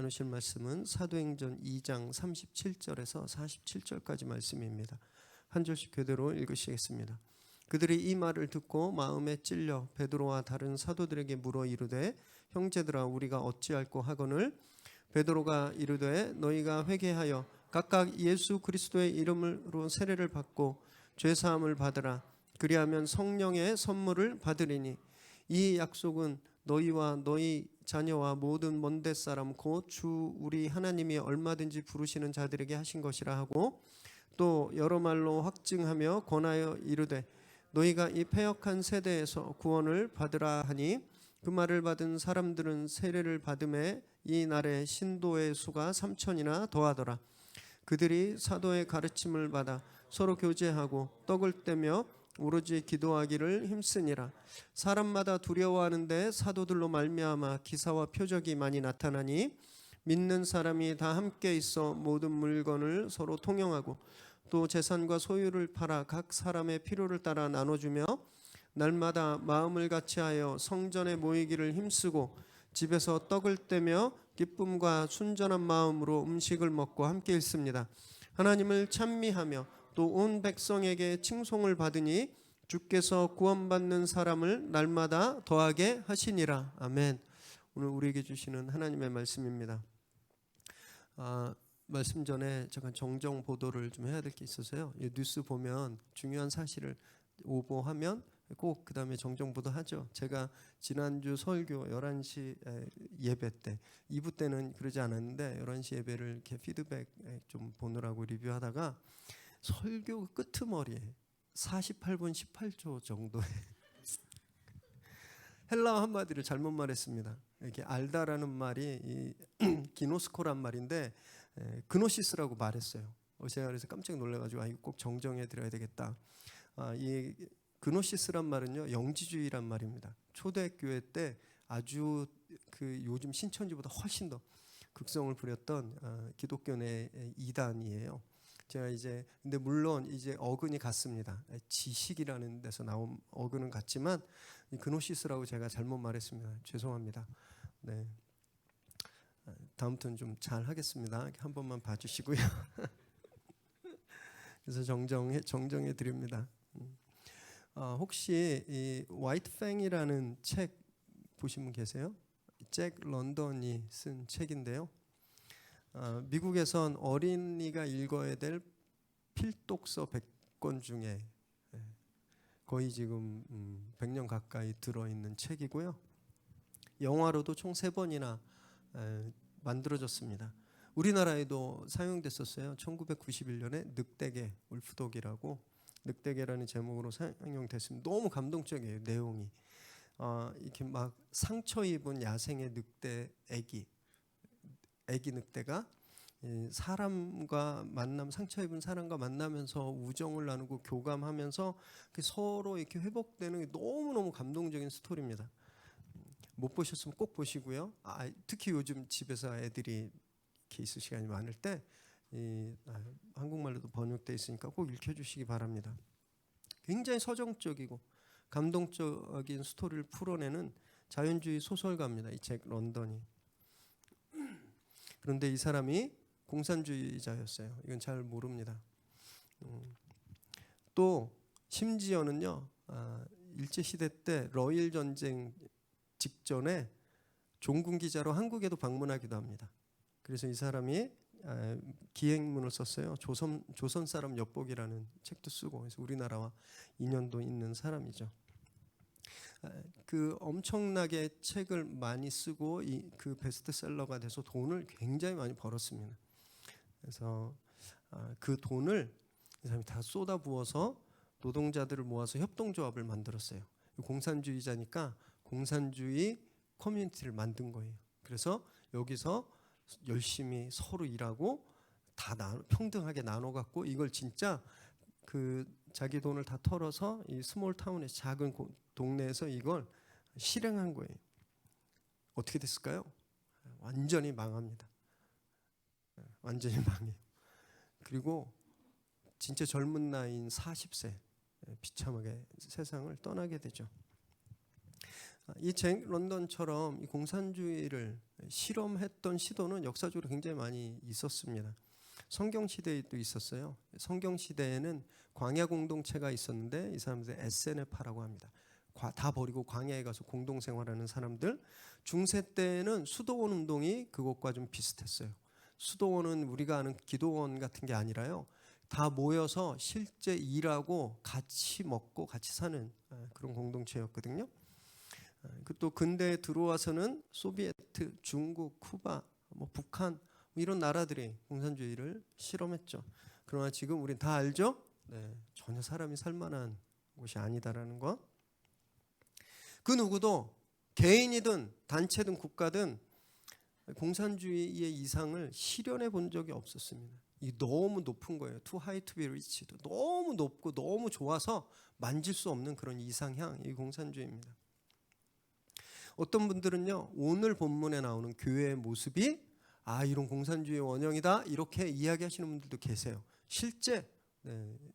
나누실 말씀은 사도행전 2장 37절에서 47절까지 말씀입니다. 한 절씩 그대로 읽으시겠습니다. 그들이 이 말을 듣고 마음에 찔려 베드로와 다른 사도들에게 물어 이르되 형제들아 우리가 어찌할꼬 하거늘 베드로가 이르되 너희가 회개하여 각각 예수 그리스도의 이름으로 세례를 받고 죄사함을 받으라. 그리하면 성령의 선물을 받으리니 이 약속은 너희와 너희 자녀와 모든 먼데 사람 곧 주 우리 하나님이 얼마든지 부르시는 자들에게 하신 것이라 하고 또 여러 말로 확증하며 권하여 이르되 너희가 이 패역한 세대에서 구원을 받으라 하니 그 말을 받은 사람들은 세례를 받음에 이 날에 신도의 수가 3,000이나 더하더라. 그들이 사도의 가르침을 받아 서로 교제하고 떡을 떼며 오로지 기도하기를 힘쓰니라. 사람마다 두려워하는데 사도들로 말미암아 기사와 표적이 많이 나타나니 믿는 사람이 다 함께 있어 모든 물건을 서로 통용하고 또 재산과 소유를 팔아 각 사람의 필요를 따라 나눠주며 날마다 마음을 같이하여 성전에 모이기를 힘쓰고 집에서 떡을 떼며 기쁨과 순전한 마음으로 음식을 먹고 함께 있습니다. 하나님을 찬미하며 또 온 백성에게 칭송을 받으니 주께서 구원받는 사람을 날마다 더하게 하시니라. 아멘. 오늘 우리에게 주시는 하나님의 말씀입니다. 말씀 전에 잠깐 정정 보도를 좀 해야 될 게 있어서요. 뉴스 보면 중요한 사실을 오보하면 꼭 그 다음에 정정 보도 하죠. 제가 지난주 설교 11시 예배 때 2부 때는 그러지 않았는데 11시 예배를 이렇게 피드백 좀 보느라고 리뷰하다가 설교 끄트머리에 48분 18초 정도에 헬라어 한마디를 잘못 말했습니다. 이렇게 알다라는 말이 기노스코란 말인데 그노시스라고 말했어요. 제가 그래서 깜짝 놀라가지고 이거 꼭 정정해 드려야 되겠다. 이 그노시스란 말은요 영지주의란 말입니다. 초대교회 때 아주 그 요즘 신천지보다 훨씬 더 극성을 부렸던 기독교 내 이단이에요. 제가 이제 근데 물론 이제 어근이 같습니다. 지식이라는 데서 나온 어근은 같지만 그노시스라고 제가 잘못 말했습니다. 죄송합니다. 네. 다음부터는 좀 잘 하겠습니다. 한 번만 봐주시고요. 그래서 정정해 드립니다. 혹시 이 화이트팽이라는 책 보신 분 계세요? 잭 런던이 쓴 책인데요. 미국에선 어린이가 읽어야 될 필독서 100권 중에 거의 지금 100년 가까이 들어있는 책이고요. 영화로도 총 3번이나 만들어졌습니다. 우리나라에도 사용됐었어요. 1991년에 늑대개 울프독이라고 늑대개라는 제목으로 사용됐습니다. 너무 감동적이에요. 내용이 이렇게 막 상처 입은 야생의 늑대 애기 늑대가 사람과 상처 입은 사람과 만나면서 우정을 나누고 교감하면서 서로 이렇게 회복되는 게 너무너무 감동적인 스토리입니다. 못 보셨으면 꼭 보시고요. 특히 요즘 집에서 애들이 이렇게 있을 시간이 많을 때 한국말로도 번역되어 있으니까 꼭 읽혀주시기 바랍니다. 굉장히 서정적이고 감동적인 스토리를 풀어내는 자연주의 소설가입니다. 이 잭 런던이. 그런데 이 사람이 공산주의자였어요. 이건 잘 모릅니다. 또 심지어는요 일제시대 때 러일 전쟁 직전에 종군 기자로 한국에도 방문하기도 합니다. 그래서 이 사람이 기행문을 썼어요. 조선 사람 엿보기라는 책도 쓰고 그래서 우리나라와 인연도 있는 사람이죠. 그 엄청나게 책을 많이 쓰고 그 베스트셀러가 돼서 돈을 굉장히 많이 벌었습니다. 그래서 그 돈을 이 사람이 다 쏟아부어서 노동자들을 모아서 협동조합을 만들었어요. 공산주의자니까 공산주의 커뮤니티를 만든 거예요. 그래서 여기서 열심히 서로 일하고 다 평등하게 나눠 갖고 이걸 진짜 그 자기 돈을 다 털어서 이 스몰 타운의 작은 동네에서 이걸 실행한 거예요. 어떻게 됐을까요? 완전히 망합니다. 완전히 망해요. 그리고 진짜 젊은 나이인 40세 비참하게 세상을 떠나게 되죠. 이 잭 런던처럼 이 공산주의를 실험했던 시도는 역사적으로 굉장히 많이 있었습니다. 성경 시대에도 있었어요. 성경 시대에는 광야 공동체가 있었는데 이 사람들 SNF라고 합니다. 다 버리고 광야에 가서 공동 생활하는 사람들. 중세 때는 수도원 운동이 그것과 좀 비슷했어요. 수도원은 우리가 아는 기도원 같은 게 아니라요. 다 모여서 실제 일하고 같이 먹고 같이 사는 그런 공동체였거든요. 또 근대에 들어와서는 소비에트, 중국, 쿠바, 북한 이런 나라들이 공산주의를 실험했죠. 그러나 지금 우린 다 알죠? 네, 전혀 사람이 살만한 곳이 아니다라는 거. 그 누구도 개인이든 단체든 국가든 공산주의의 이상을 실현해 본 적이 없었습니다. 이 너무 높은 거예요. Too high to be reached. 너무 높고 너무 좋아서 만질 수 없는 그런 이상향, 이 공산주의입니다. 어떤 분들은요, 오늘 본문에 나오는 교회의 모습이 이런 공산주의 원형이다 이렇게 이야기하시는 분들도 계세요. 실제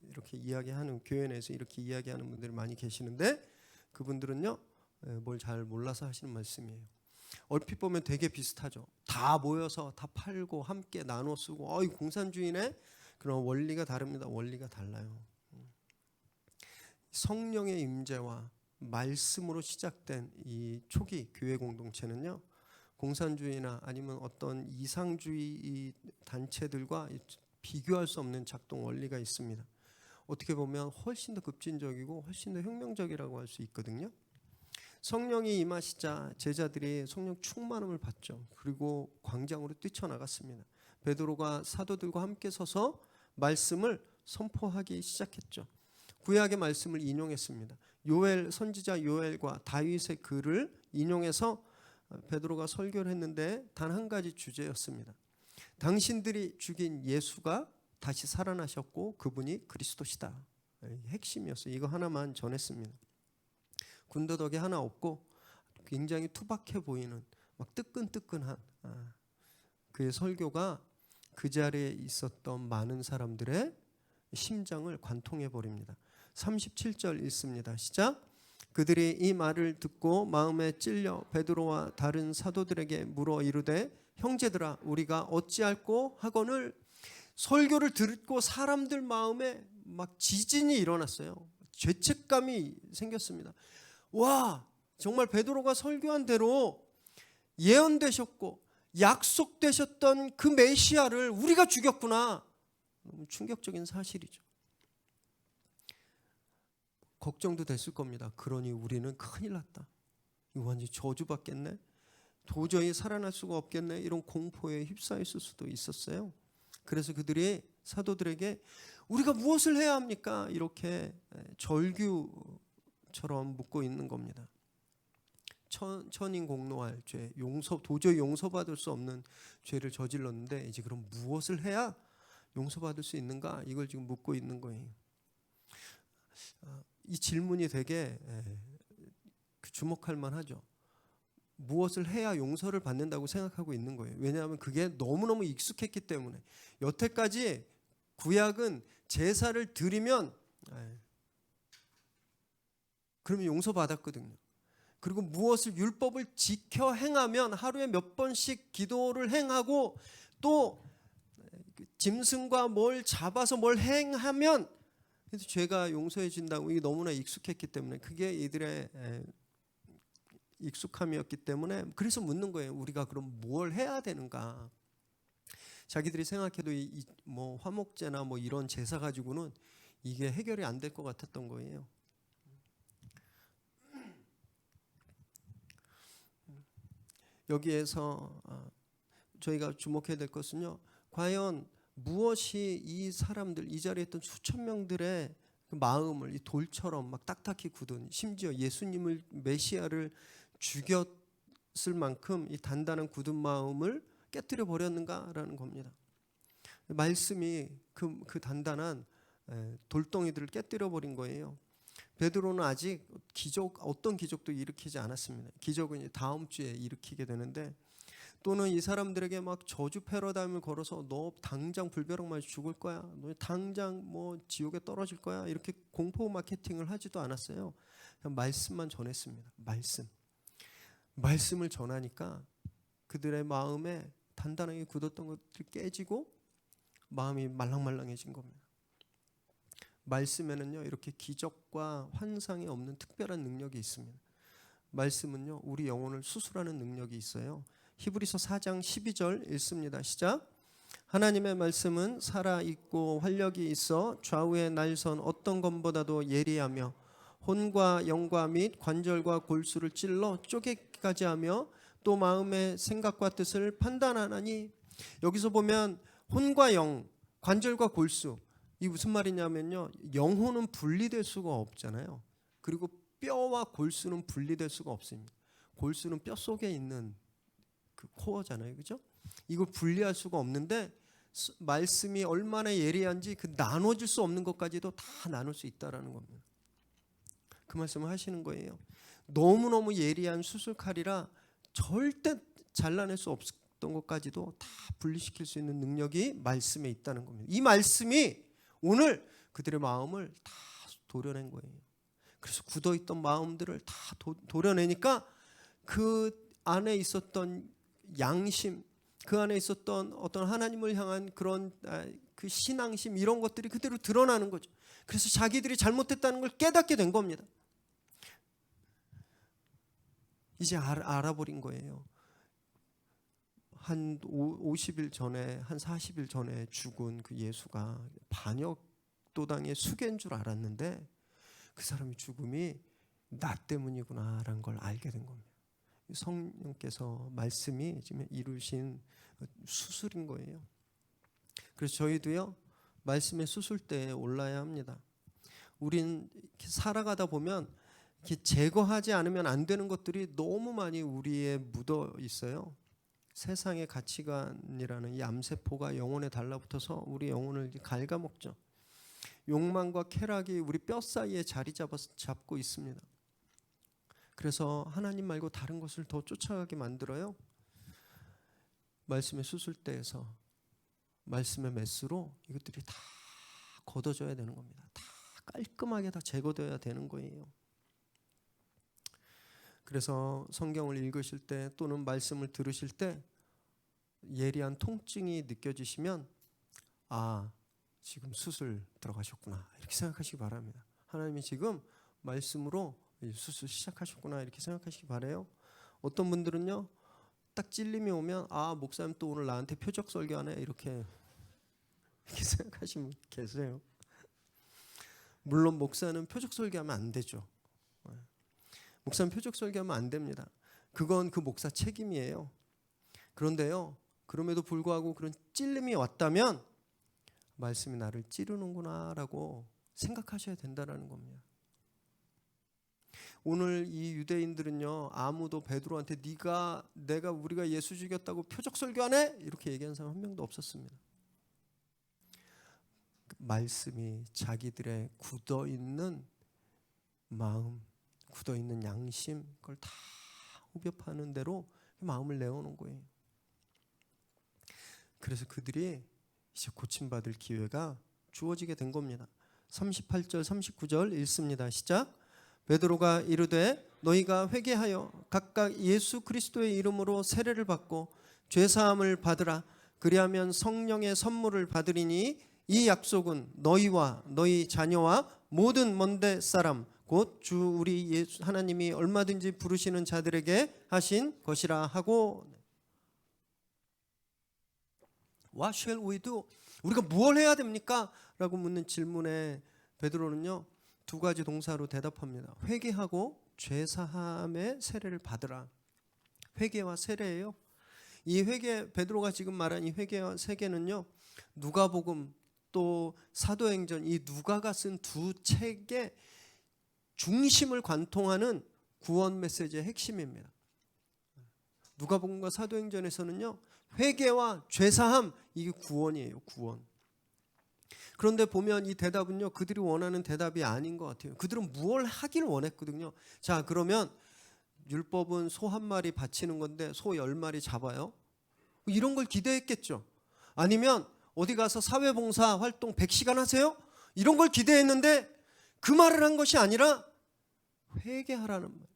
이렇게 이야기하는, 교회 내에서 이렇게 이야기하는 분들이 많이 계시는데 그분들은요, 뭘 잘 몰라서 하시는 말씀이에요. 얼핏 보면 되게 비슷하죠. 다 모여서 다 팔고 함께 나눠 쓰고, 이 공산주의네. 그런 원리가 다릅니다. 원리가 달라요. 성령의 임재와 말씀으로 시작된 이 초기 교회 공동체는요, 공산주의나 아니면 어떤 이상주의 단체들과 비교할 수 없는 작동 원리가 있습니다. 어떻게 보면 훨씬 더 급진적이고 훨씬 더 혁명적이라고 할 수 있거든요. 성령이 임하시자 제자들이 성령 충만함을 받죠. 그리고 광장으로 뛰쳐나갔습니다. 베드로가 사도들과 함께 서서 말씀을 선포하기 시작했죠. 구약의 말씀을 인용했습니다. 요엘, 선지자 요엘과 다윗의 글을 인용해서 베드로가 설교를 했는데 단 한 가지 주제였습니다. 당신들이 죽인 예수가 다시 살아나셨고 그분이 그리스도시다. 핵심이었어요. 이거 하나만 전했습니다. 군더더기 하나 없고 굉장히 투박해 보이는 막 뜨끈뜨끈한 그의 설교가 그 자리에 있었던 많은 사람들의 심장을 관통해 버립니다. 37절 읽습니다. 시작. 그들이 이 말을 듣고 마음에 찔려 베드로와 다른 사도들에게 물어 이르되 형제들아 우리가 어찌할꼬 하거늘. 설교를 듣고 사람들 마음에 막 지진이 일어났어요. 죄책감이 생겼습니다. 와, 정말 베드로가 설교한 대로 예언되셨고 약속되셨던 그 메시아를 우리가 죽였구나. 너무 충격적인 사실이죠. 걱정도 됐을 겁니다. 그러니 우리는 큰일 났다. 이거 완전히 저주받겠네. 도저히 살아날 수가 없겠네. 이런 공포에 휩싸였을 수도 있었어요. 그래서 그들이 사도들에게 우리가 무엇을 해야 합니까? 이렇게 절규처럼 묻고 있는 겁니다. 천인공노할 죄, 도저히 용서받을 수 없는 죄를 저질렀는데 이제 그럼 무엇을 해야 용서받을 수 있는가? 이걸 지금 묻고 있는 거예요. 이 질문이 되게 주목할 만하죠. 무엇을 해야 용서를 받는다고 생각하고 있는 거예요. 왜냐하면 그게 너무너무 익숙했기 때문에. 여태까지 구약은 제사를 드리면 그러면 용서받았거든요. 그리고 무엇을 율법을 지켜 행하면 하루에 몇 번씩 기도를 행하고 또 짐승과 뭘 잡아서 뭘 행하면 그래서 죄가 용서해 준다고. 이게 너무나 익숙했기 때문에 그게 이들의 익숙함이었기 때문에 그래서 묻는 거예요. 우리가 그럼 뭘 해야 되는가? 자기들이 생각해도 뭐 화목제나 뭐 이런 제사 가지고는 이게 해결이 안 될 것 같았던 거예요. 여기에서 저희가 주목해야 될 것은요. 과연 무엇이 이 사람들, 이 자리에 있던 수천 명들의 그 마음을 이 돌처럼 막 딱딱히 굳은, 심지어 예수님을 메시아를 죽였을 만큼 이 단단한 굳은 마음을 깨뜨려 버렸는가라는 겁니다. 말씀이 그 단단한 돌덩이들을 깨뜨려 버린 거예요. 베드로는 아직 어떤 기적도 일으키지 않았습니다. 기적은 이제 다음 주에 일으키게 되는데, 또는 이 사람들에게 막 저주 패러다임을 걸어서 너 당장 불벼락 맞아 죽을 거야, 너 당장 뭐 지옥에 떨어질 거야, 이렇게 공포 마케팅을 하지도 않았어요. 그냥 말씀만 전했습니다. 말씀. 말씀을 전하니까 그들의 마음에 단단하게 굳었던 것들이 깨지고 마음이 말랑말랑해진 겁니다. 말씀에는요, 이렇게 기적과 환상이 없는 특별한 능력이 있습니다. 말씀은요, 우리 영혼을 수술하는 능력이 있어요. 히브리서 4장 12절 읽습니다. 시작. 하나님의 말씀은 살아있고 활력이 있어 좌우의 날선 어떤 검보다도 예리하며 혼과 영과 및 관절과 골수를 찔러 쪼개기까지 하며 또 마음의 생각과 뜻을 판단하나니. 여기서 보면 혼과 영, 관절과 골수, 이 무슨 말이냐면요, 영혼은 분리될 수가 없잖아요. 그리고 뼈와 골수는 분리될 수가 없습니다. 골수는 뼈 속에 있는 그 코어잖아요, 그죠? 이걸 분리할 수가 없는데 말씀이 얼마나 예리한지 그 나눠질 수 없는 것까지도 다 나눌 수 있다라는 겁니다. 그 말씀을 하시는 거예요. 너무너무 예리한 수술칼이라 절대 잘라낼 수 없었던 것까지도 다 분리시킬 수 있는 능력이 말씀에 있다는 겁니다. 이 말씀이 오늘 그들의 마음을 다 도려낸 거예요. 그래서 굳어있던 마음들을 다 도려내니까 그 안에 있었던 양심, 그 안에 있었던 어떤 하나님을 향한 그런 그 신앙심, 이런 것들이 그대로 드러나는 거죠. 그래서 자기들이 잘못했다는 걸 깨닫게 된 겁니다. 이제 알아버린 거예요. 한 50일 전에, 한 40일 전에 죽은 그 예수가 반역도당의 수괴인 줄 알았는데 그 사람의 죽음이 나 때문이구나라는 걸 알게 된 겁니다. 성령께서 말씀이 지금 이루신 수술인 거예요. 그래서 저희도요, 말씀의 수술대에 올라야 합니다. 우린 살아가다 보면 제거하지 않으면 안 되는 것들이 너무 많이 우리에 묻어 있어요. 세상의 가치관이라는 이 암세포가 영혼에 달라붙어서 우리 영혼을 갉아먹죠. 욕망과 쾌락이 우리 뼈 사이에 자리 잡고 있습니다. 그래서 하나님 말고 다른 것을 더 쫓아가게 만들어요. 말씀의 수술대에서 말씀의 메스로 이것들이 다 걷어져야 되는 겁니다. 다 깔끔하게 다 제거되어야 되는 거예요. 그래서 성경을 읽으실 때 또는 말씀을 들으실 때 예리한 통증이 느껴지시면 지금 수술 들어가셨구나 이렇게 생각하시기 바랍니다. 하나님이 지금 말씀으로 수술 시작하셨구나 이렇게 생각하시기 바라요. 어떤 분들은요, 딱 찔림이 오면 목사님 또 오늘 나한테 표적 설교하네 이렇게 생각하시면 계세요. 물론 목사는 표적 설교하면 안 되죠. 목사는 표적 설교하면 안 됩니다. 그건 그 목사 책임이에요. 그런데요, 그럼에도 불구하고 그런 찔림이 왔다면 말씀이 나를 찌르는구나 라고 생각하셔야 된다는 겁니다. 오늘 이 유대인들은요, 아무도 베드로한테 우리가 예수 죽였다고 표적 설교하네? 이렇게 얘기한 사람 한 명도 없었습니다. 말씀이 자기들의 굳어있는 마음, 굳어있는 양심, 그걸 다 후벼파는 대로 마음을 내어놓은 거예요. 그래서 그들이 이제 고침받을 기회가 주어지게 된 겁니다. 38절 39절 읽습니다. 시작. 베드로가 이르되 너희가 회개하여 각각 예수 그리스도의 이름으로 세례를 받고 죄사함을 받으라. 그리하면 성령의 선물을 받으리니 이 약속은 너희와 너희 자녀와 모든 먼데 사람 곧 주 우리 예수 하나님이 얼마든지 부르시는 자들에게 하신 것이라 하고. What shall we do? 우리가 뭘 해야 됩니까? 라고 묻는 질문에 베드로는요, 두 가지 동사로 대답합니다. 회개하고 죄사함의 세례를 받으라. 회개와 세례예요. 이 회개, 베드로가 지금 말한 이 회개와 세례는요, 누가복음 또 사도행전, 이 누가가 쓴 두 책의 중심을 관통하는 구원 메시지의 핵심입니다. 누가복음과 사도행전에서는요, 회개와 죄사함, 이게 구원이에요. 구원. 그런데 보면 이 대답은요, 그들이 원하는 대답이 아닌 것 같아요. 그들은 무엇을 하기를 원했거든요. 자, 그러면 율법은 소 한 마리 바치는 건데 소 10마리 잡아요? 이런 걸 기대했겠죠. 아니면 어디 가서 사회봉사 활동 100시간 하세요? 이런 걸 기대했는데 그 말을 한 것이 아니라 회개하라는 말.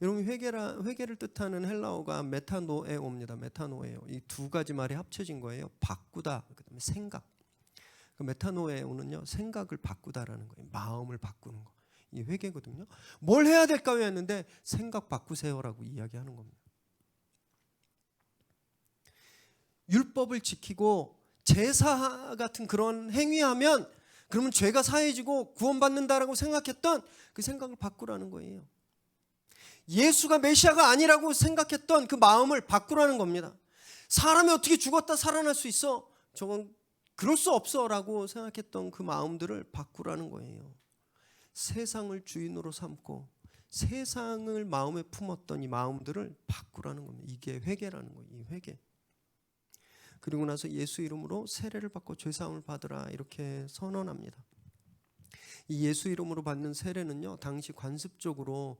여러분 회개를 뜻하는 헬라어가 메타노에오입니다. 메타노에오. 이 두 가지 말이 합쳐진 거예요. 바꾸다. 그다음에 생각. 그 메타노에오는요, 생각을 바꾸다라는 거예요. 마음을 바꾸는 거. 이 회개거든요. 뭘 해야 될까요? 했는데 생각 바꾸세요라고 이야기하는 겁니다. 율법을 지키고 제사 같은 그런 행위하면 그러면 죄가 사해지고 구원받는다라고 생각했던 그 생각을 바꾸라는 거예요. 예수가 메시아가 아니라고 생각했던 그 마음을 바꾸라는 겁니다. 사람이 어떻게 죽었다 살아날 수 있어? 저건 그럴 수 없어 라고 생각했던 그 마음들을 바꾸라는 거예요. 세상을 주인으로 삼고 세상을 마음에 품었던 이 마음들을 바꾸라는 겁니다. 이게 회개라는 거예요. 이 회개. 그리고 나서 예수 이름으로 세례를 받고 죄사함을 받으라 이렇게 선언합니다. 이 예수 이름으로 받는 세례는요, 당시 관습적으로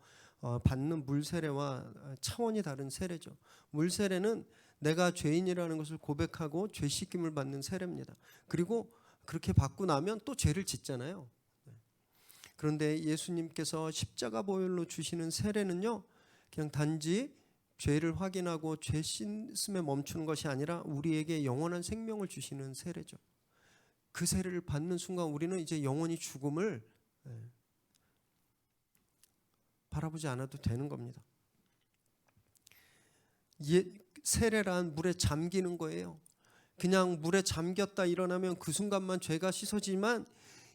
받는 물 세례와 차원이 다른 세례죠. 물 세례는 내가 죄인이라는 것을 고백하고 죄 씻김을 받는 세례입니다. 그리고 그렇게 받고 나면 또 죄를 짓잖아요. 그런데 예수님께서 십자가 보혈로 주시는 세례는요, 그냥 단지 죄를 확인하고 죄 씻음에 멈추는 것이 아니라 우리에게 영원한 생명을 주시는 세례죠. 그 세례를 받는 순간 우리는 이제 영원히 죽음을 바라보지 않아도 되는 겁니다. 세례란 물에 잠기는 거예요. 그냥 물에 잠겼다 일어나면 그 순간만 죄가 씻어지지만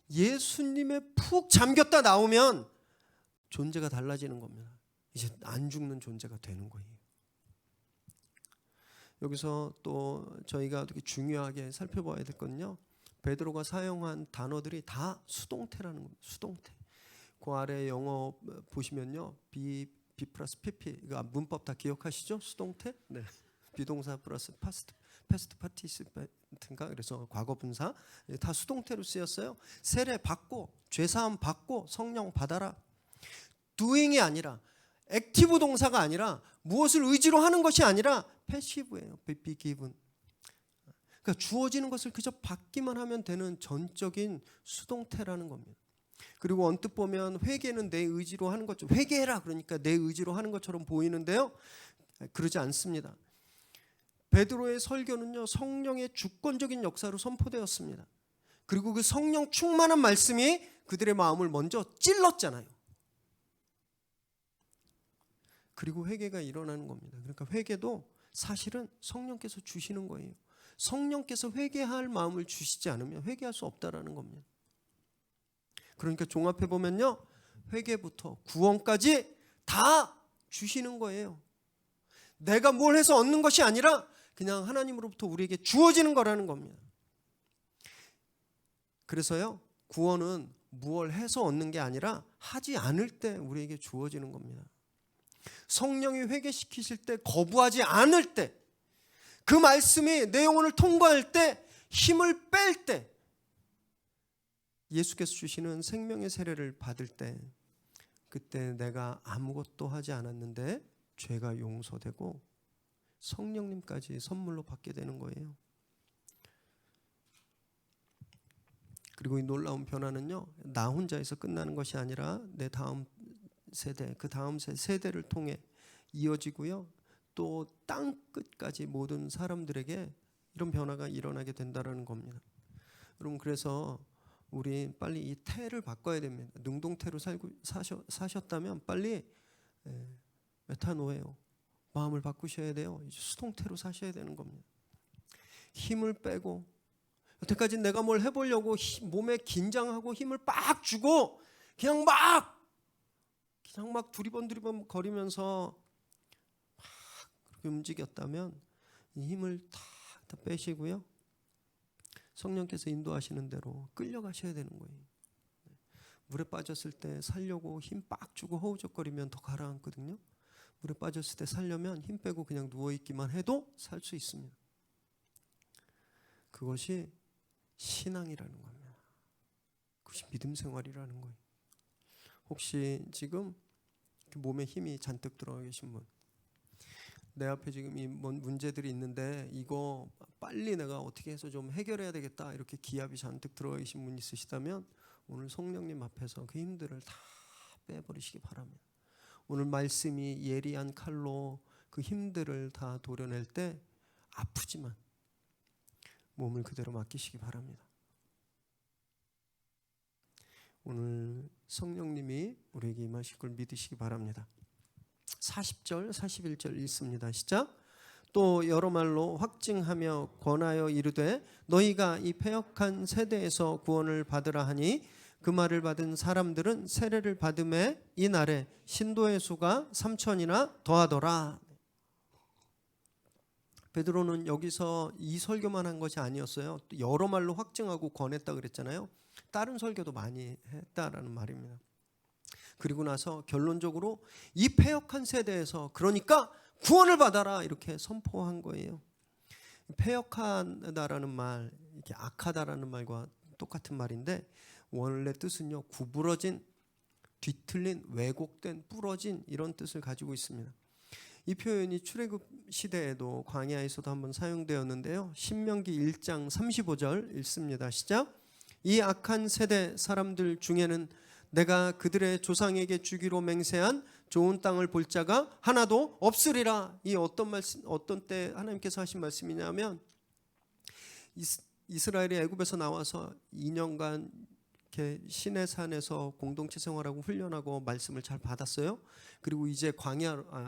예수님에 푹 잠겼다 나오면 존재가 달라지는 겁니다. 이제 안 죽는 존재가 되는 거예요. 여기서 또 저희가 되게 중요하게 살펴봐야 될 건요, 베드로가 사용한 단어들이 다 수동태라는 겁니다. 수동태. 그 아래 영어 보시면요, B 플러스 PP, 이거 문법 다 기억하시죠? 수동태? 네. 비동사 플러스 패스트 파티시펜트인가? 그래서 과거 분사 다 수동태로 쓰였어요. 세례 받고 죄사함 받고 성령 받아라. doing이 아니라 액티브 동사가 아니라 무엇을 의지로 하는 것이 아니라 패시브예요. be given. 그러니까 주어지는 것을 그저 받기만 하면 되는 전적인 수동태라는 겁니다. 그리고 언뜻 보면 회개는 내 의지로 하는 것처럼, 회개해라 그러니까 내 의지로 하는 것처럼 보이는데요, 그러지 않습니다. 베드로의 설교는요, 성령의 주권적인 역사로 선포되었습니다. 그리고 그 성령 충만한 말씀이 그들의 마음을 먼저 찔렀잖아요. 그리고 회개가 일어나는 겁니다. 그러니까 회개도 사실은 성령께서 주시는 거예요. 성령께서 회개할 마음을 주시지 않으면 회개할 수 없다라는 겁니다. 그러니까 종합해 보면요, 회개부터 구원까지 다 주시는 거예요. 내가 뭘 해서 얻는 것이 아니라 그냥 하나님으로부터 우리에게 주어지는 거라는 겁니다. 그래서요, 구원은 무엇을 해서 얻는 게 아니라 하지 않을 때 우리에게 주어지는 겁니다. 성령이 회개시키실 때, 거부하지 않을 때, 그 말씀이 내 영혼을 통과할 때, 힘을 뺄 때, 예수께서 주시는 생명의 세례를 받을 때, 그때 내가 아무것도 하지 않았는데 죄가 용서되고 성령님까지 선물로 받게 되는 거예요. 그리고 이 놀라운 변화는요, 나 혼자에서 끝나는 것이 아니라 내 다음 세대, 그 다음 세대를 통해 이어지고요, 또 땅 끝까지 모든 사람들에게 이런 변화가 일어나게 된다는 겁니다. 여러분, 그래서 우리 빨리 이 태를 바꿔야 됩니다. 능동태로 사셨다면 빨리 메타노예요. 마음을 바꾸셔야 돼요. 수동태로 사셔야 되는 겁니다. 힘을 빼고, 여태까지 내가 뭘 해보려고 몸에 긴장하고 힘을 빡 주고 그냥 막 두리번 거리면서 막 그렇게 움직였다면 이 힘을 다 빼시고요, 성령께서 인도하시는 대로 끌려가셔야 되는 거예요. 물에 빠졌을 때 살려고 힘 빡 주고 허우적거리면 더 가라앉거든요. 물에 빠졌을 때 살려면 힘 빼고 그냥 누워있기만 해도 살 수 있습니다. 그것이 신앙이라는 겁니다. 그것이 믿음 생활이라는 거예요. 혹시 지금 몸에 힘이 잔뜩 들어가 계신 분, 내 앞에 지금 이 문제들이 있는데 이거 빨리 내가 어떻게 해서 좀 해결해야 되겠다, 이렇게 기압이 잔뜩 들어가 계신 분 있으시다면 오늘 성령님 앞에서 그 힘들을 다 빼버리시기 바랍니다. 오늘 말씀이 예리한 칼로 그 힘들을 다 도려낼 때 아프지만 몸을 그대로 맡기시기 바랍니다. 오늘 성령님이 우리에게 임하실 걸 믿으시기 바랍니다. 40절 41절 읽습니다. 시작. 또 여러 말로 확증하며 권하여 이르되 너희가 이 패역한 세대에서 구원을 받으라 하니 그 말을 받은 사람들은 세례를 받음에 이날에 신도의 수가 3,000이나 더하더라. 베드로는 여기서 이 설교만 한 것이 아니었어요. 여러 말로 확증하고 권했다 그랬잖아요. 다른 설교도 많이 했다라는 말입니다. 그리고 나서 결론적으로 이 패역한 세대에서 그러니까 구원을 받아라 이렇게 선포한 거예요. 패역하다라는 말, 이렇게 악하다라는 말과 똑같은 말인데 원래 뜻은요 구부러진, 뒤틀린, 왜곡된, 부러진 이런 뜻을 가지고 있습니다. 이 표현이 출애굽 시대에도 광야에서도 한번 사용되었는데요. 신명기 1장 35절 읽습니다. 시작. 이 악한 세대 사람들 중에는 내가 그들의 조상에게 주기로 맹세한 좋은 땅을 볼 자가 하나도 없으리라. 이 어떤 때 하나님께서 하신 말씀이냐면 이스라엘이 애굽에서 나와서 2년간 이렇게 시내산에서 공동체 생활하고 훈련하고 말씀을 잘 받았어요. 그리고 이제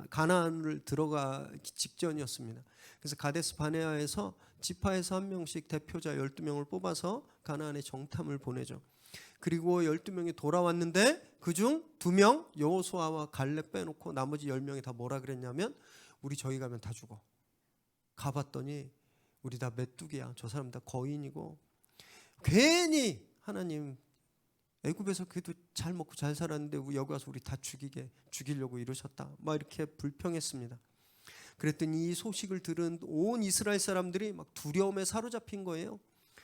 가나안을 들어가기 직전이었습니다. 그래서 가데스 바네아에서 지파에서 한 명씩 대표자 12명을 뽑아서 가나안에 정탐을 보내죠. 그리고 12명이 돌아왔는데 그중 2명 여호수아와 갈렙 빼놓고 나머지 10명이 다 뭐라 그랬냐면 저희 가면 다 죽어. 가봤더니 우리 다 메뚜기야. 저 사람 다 거인이고 괜히 하나님 애굽에서 그래도 잘 먹고 잘 살았는데 여기 와서 우리 다 죽이려고 이러셨다. 막 이렇게 불평했습니다. 그랬더니 이 소식을 들은 온 이스라엘 사람들이 막 두려움에 사로잡힌 거예요.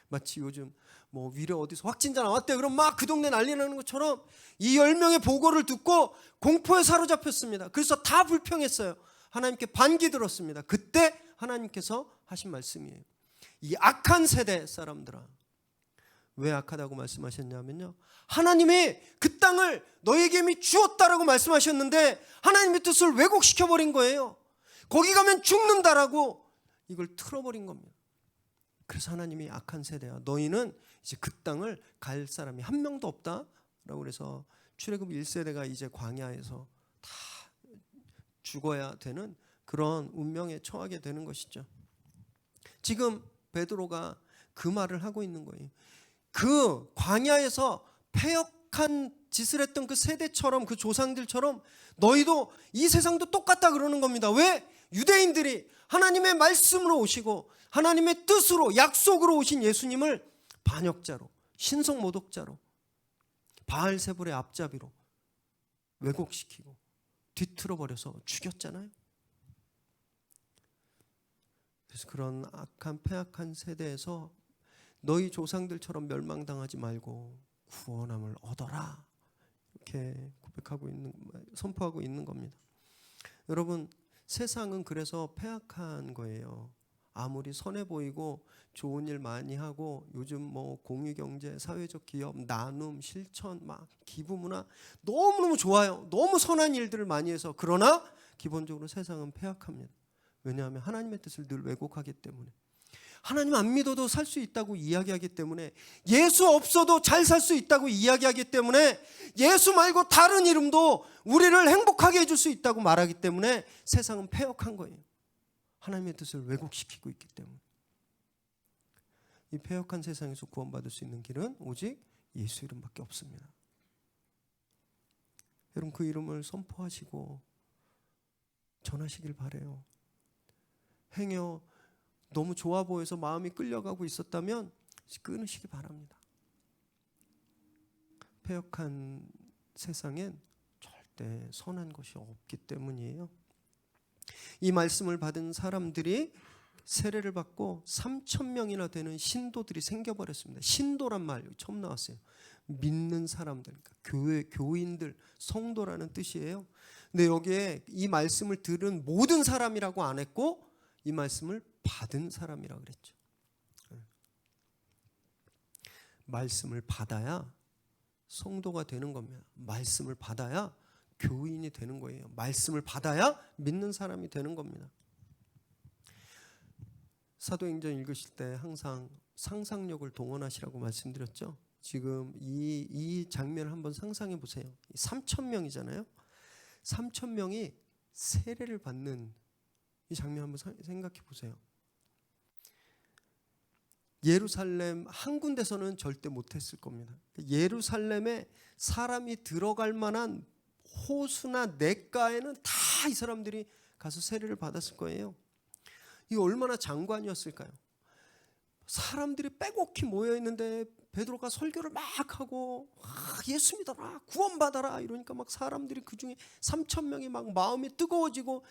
마치 요즘 위례 어디서 확진자 나왔대 그럼 막 그 동네 난리 나는 것처럼 이 10명의 보고를 듣고 공포에 사로잡혔습니다. 그래서 다 불평했어요. 하나님께 반기 들었습니다. 그때 하나님께서 하신 말씀이에요. 이 악한 세대 사람들아, 왜 악하다고 말씀하셨냐면요, 하나님이 그 땅을 너에게 이미 주었다라고 말씀하셨는데 하나님의 뜻을 왜곡시켜버린 거예요. 거기 가면 죽는다라고 이걸 틀어버린 겁니다. 그래서 하나님이 악한 세대야, 너희는 이제 그 땅을 갈 사람이 한 명도 없다라고 그래서 출애굽 1세대가 이제 광야에서 다 죽어야 되는 그런 운명에 처하게 되는 것이죠. 지금 베드로가 그 말을 하고 있는 거예요. 그 광야에서 패역한 짓을 했던 그 세대처럼, 그 조상들처럼 너희도 이 세상도 똑같다 그러는 겁니다. 왜? 유대인들이 하나님의 말씀으로 오시고 하나님의 뜻으로 약속으로 오신 예수님을 반역자로, 신성모독자로, 바알세불의 앞잡이로 왜곡시키고 뒤틀어버려서 죽였잖아요. 그래서 그런 악한 패악한 세대에서 너희 조상들처럼 멸망당하지 말고 구원함을 얻어라, 이렇게 선포하고 있는 겁니다. 여러분, 세상은 그래서 패악한 거예요. 아무리 선해 보이고 좋은 일 많이 하고 요즘 공유경제, 사회적 기업, 나눔, 실천, 막 기부문화 너무너무 좋아요. 너무 선한 일들을 많이 해서. 그러나 기본적으로 세상은 패악합니다. 왜냐하면 하나님의 뜻을 늘 왜곡하기 때문에, 하나님 안 믿어도 살 수 있다고 이야기하기 때문에, 예수 없어도 잘 살 수 있다고 이야기하기 때문에, 예수 말고 다른 이름도 우리를 행복하게 해줄 수 있다고 말하기 때문에 세상은 패역한 거예요. 하나님의 뜻을 왜곡시키고 있기 때문에. 이 패역한 세상에서 구원받을 수 있는 길은 오직 예수 이름밖에 없습니다. 여러분, 그 이름을 선포하시고 전하시길 바라요. 행여 너무 좋아 보여서 마음이 끌려가고 있었다면 끊으시기 바랍니다. 패역한 세상엔 절대 선한 것이 없기 때문이에요. 이 말씀을 받은 사람들이 세례를 받고 3,000명이나 되는 신도들이 생겨버렸습니다. 신도란 말 처음 나왔어요. 믿는 사람들, 그러니까 교인들, 성도라는 뜻이에요. 근데 여기에 이 말씀을 들은 모든 사람이라고 안 했고 이 말씀을 받은 사람이라고 그랬죠. 말씀을 받아야 성도가 되는 겁니다. 말씀을 받아야 교인이 되는 거예요. 말씀을 받아야 믿는 사람이 되는 겁니다. 사도행전 읽으실 때 항상 상상력을 동원하시라고 말씀드렸죠. 지금 이 장면을 한번 상상해 보세요. 3,000명이잖아요. 3,000명이 세례를 받는 이 장면 한번 생각해 보세요. 예루살렘 한 군데서는 절대 못했을 겁니다. 예루살렘에 사람이 들어갈 만한 호수나 냇가에는 다 이 사람들이 가서 세례를 받았을 거예요. 이 얼마나 장관이었을까요? 사람들이 빼곡히 모여 있는데 베드로가 설교를 막 하고 예수 믿어라, 구원받아라 이러니까 막 사람들이 그중에 3,000명이 막 마음이 뜨거워지고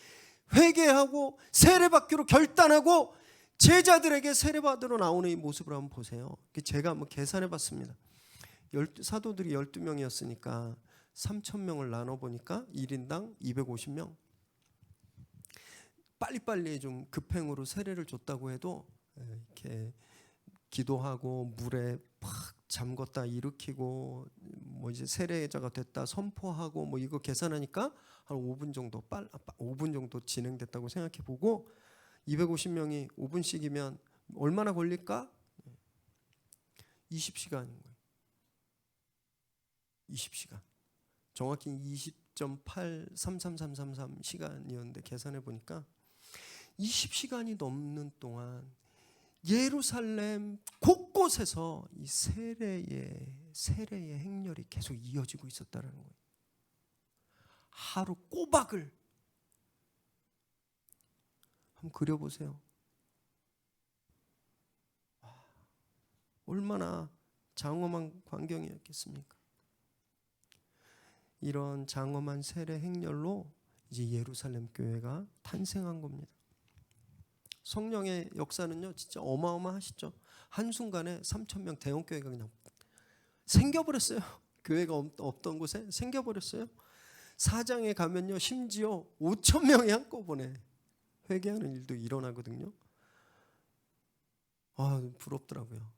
회개하고 세례받기로 결단하고 제자들에게 세례받으러 나오는 이 모습을 한번 보세요. 제가 한번 계산해 봤습니다. 사도들이 12명이었으니까 3,000명을 나눠보니까 1인당 250명. 빨리빨리 좀 급행으로 세례를 줬다고 해도 이렇게 기도하고 물에 팍 잠궜다 일으키고 뭐 이제 세례자가 됐다 선포하고 뭐 이거 계산하니까 한 5분 정도 5분 정도 진행됐다고 생각해 보고 250명이 5분씩이면 얼마나 걸릴까? 20시간인 거예요. 20시간. 정확히 20.83333 시간이었는데 계산해 보니까 20시간이 넘는 동안 예루살렘 곳곳에서 이 세례의 행렬이 계속 이어지고 있었다는 거예요. 하루 꼬박을 한번 그려보세요. 얼마나 장엄한 광경이었겠습니까? 이런 장엄한 세례 행렬로 이제 예루살렘 교회가 탄생한 겁니다. 성령의 역사는요 진짜 어마어마하시죠. 한순간에 3,000명 대형 교회가 그냥 생겨버렸어요. 교회가 없던 곳에 생겨버렸어요. 사장에 가면요 심지어 5,000명이 한꺼번에 회개하는 일도 일어나거든요. 부럽더라고요.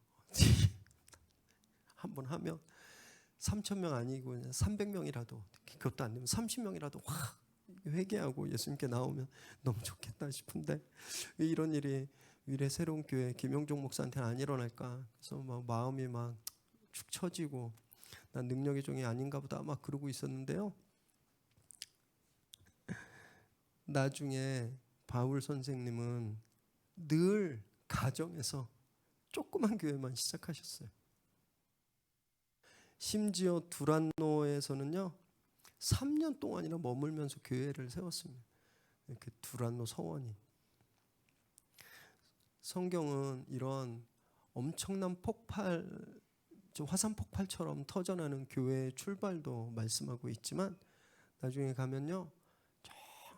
한번 하면 3,000명 아니고 300명이라도 그것도 안 되면 30명이라도 확 회개하고 예수님께 나오면 너무 좋겠다 싶은데 왜 이런 일이 위례 새로운 교회 김영종 목사한테는 안 일어날까. 그래서 막 마음이 막 축 처지고 난 능력의 종이 아닌가 보다 막 그러고 있었는데요. 나중에 바울 선생님은 늘 가정에서 조그만 교회만 시작하셨어요. 심지어 두란노에서는요 3년 동안이나 머물면서 교회를 세웠습니다. 그 두란노 서원이. 성경은 이런 엄청난 폭발, 화산 폭발처럼 터져나는 교회의 출발도 말씀하고 있지만 나중에 가면요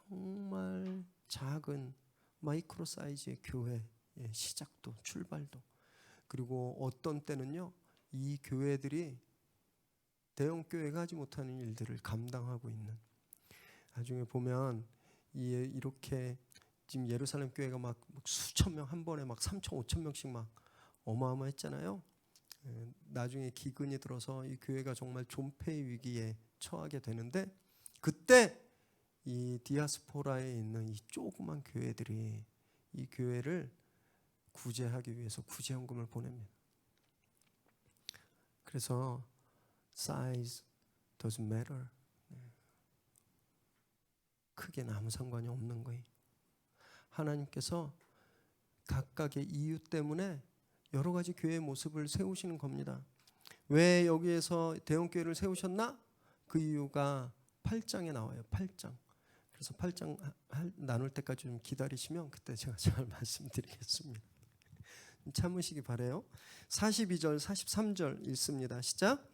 정말 작은 마이크로 사이즈의 교회의 시작도 출발도, 그리고 어떤 때는요 이 교회들이 대형 교회가 하지 못하는 일들을 감당하고 있는, 나중에 보면 이렇게 지금 예루살렘 교회가 막 수천 명 한 번에 막 3천 5천 명씩 막 어마어마했잖아요. 나중에 기근이 들어서 이 교회가 정말 존폐의 위기에 처하게 되는데 그때 이 디아스포라에 있는 이 조그만 교회들이 이 교회를 구제하기 위해서 구제헌금을 보냅니다. 그래서 size doesn't matter. 크게는 아무 상관이 없는 거예요. 하나님께서 각각의 이유 때문에 여러 가지 교회의 모습을 세우시는 겁니다. 왜 여기에서 대형 교회를 세우셨나? 그 이유가 8장에 나와요. 8장. 그래서 8장 나눌 때까지 좀 기다리시면 그때 제가 잘 말씀드리겠습니다. 참으시기 바라요. 42절 43절 읽습니다. 시작.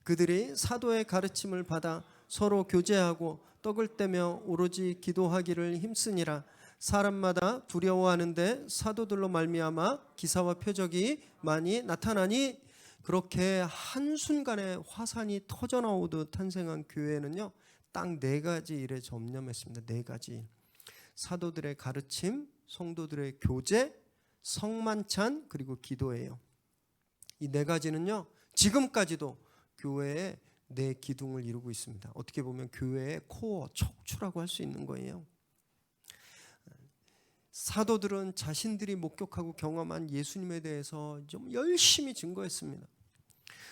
그들이 사도의 가르침을 받아 서로 교제하고 떡을 떼며 오로지 기도하기를 힘쓰니라. 사람마다 두려워하는데 사도들로 말미암아 기사와 표적이 많이 나타나니, 그렇게 한순간에 화산이 터져나오듯 탄생한 교회는요 딱 4가지 일에 전념했습니다. 4가지. 사도들의 가르침, 성도들의 교제, 성만찬, 그리고 기도예요. 이 4가지는요 지금까지도 교회의 네 기둥을 이루고 있습니다. 어떻게 보면 교회의 코어, 척추라고 할 수 있는 거예요. 사도들은 자신들이 목격하고 경험한 예수님에 대해서 좀 열심히 증거했습니다.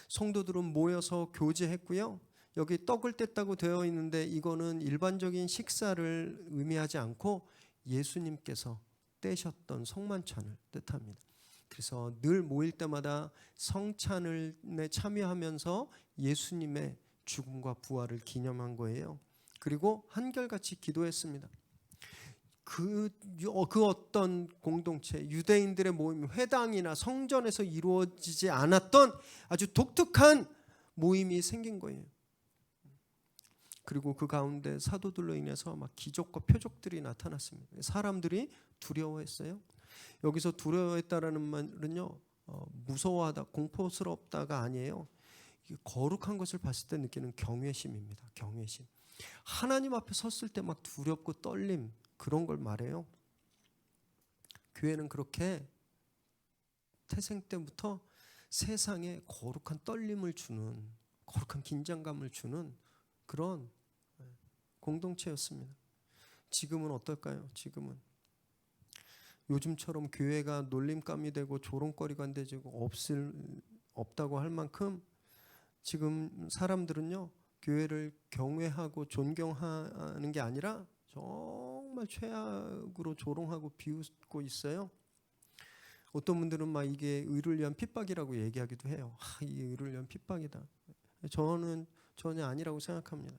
성도들은 모여서 교제했고요. 여기 떡을 뗐다고 되어 있는데 이거는 일반적인 식사를 의미하지 않고 예수님께서 떼셨던 성만찬을 뜻합니다. 그래서 늘 모일 때마다 성찬에 참여하면서 예수님의 죽음과 부활을 기념한 거예요. 그리고 한결같이 기도했습니다. 그 어떤 공동체, 유대인들의 모임, 회당이나 성전에서 이루어지지 않았던 아주 독특한 모임이 생긴 거예요. 그리고 그 가운데 사도들로 인해서 막 기적과 표적들이 나타났습니다. 사람들이 두려워했어요. 여기서 두려워했다라는 말은요, 무서워하다, 공포스럽다가 아니에요. 거룩한 것을 봤을 때 느끼는 경외심입니다. 경외심. 하나님 앞에 섰을 때 막 두렵고 떨림, 그런 걸 말해요. 교회는 그렇게 태생 때부터 세상에 거룩한 떨림을 주는, 거룩한 긴장감을 주는 그런 공동체였습니다. 지금은 어떨까요? 지금은 요즘처럼 교회가 놀림감이 되고 조롱거리가 되고 없다고 할 만큼 지금 사람들은요, 교회를 경외하고 존경하는 게 아니라 정말 최악으로 조롱하고 비웃고 있어요. 어떤 분들은 막 이게 의를 위한 핍박이라고 얘기하기도 해요. 이게 의를 위한 핍박이다. 저는 전혀 아니라고 생각합니다.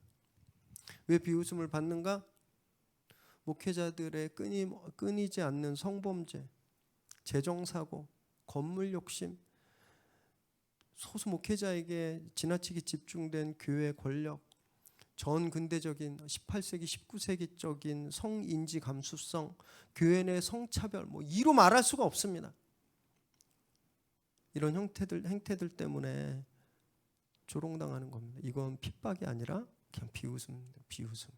왜 비웃음을 받는가? 목회자들의 끊이지 않는 성범죄, 재정사고, 건물 욕심, 소수 목회자에게 지나치게 집중된 교회 권력, 전 근대적인 18세기, 19세기적인 성인지 감수성, 교회 내 성차별, 이루 말할 수가 없습니다. 이런 행태들 때문에 조롱당하는 겁니다. 이건 핍박이 아니라 그냥 비웃음입니다. 비웃음.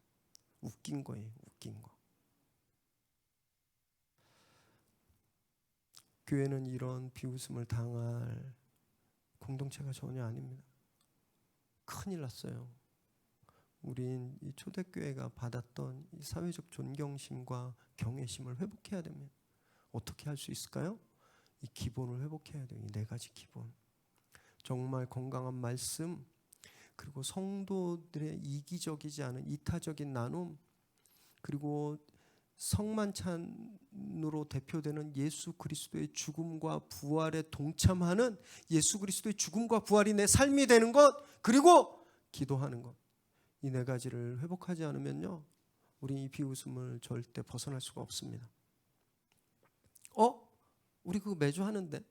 웃긴 거예요. 웃긴 거. 교회는 이런 비웃음을 당할 공동체가 전혀 아닙니다. 큰일 났어요. 우린 이 초대교회가 받았던 이 사회적 존경심과 경외심을 회복해야 됩니다. 어떻게 할 수 있을까요? 이 기본을 회복해야 돼요. 이 네 가지 기본. 정말 건강한 말씀, 그리고 성도들의 이기적이지 않은 이타적인 나눔, 그리고 성만찬으로 대표되는 예수 그리스도의 죽음과 부활에 동참하는 예수 그리스도의 죽음과 부활이 내 삶이 되는 것, 그리고 기도하는 것. 이 네 가지를 회복하지 않으면요, 우리 이 비웃음을 절대 벗어날 수가 없습니다. 우리 그거 매주 하는데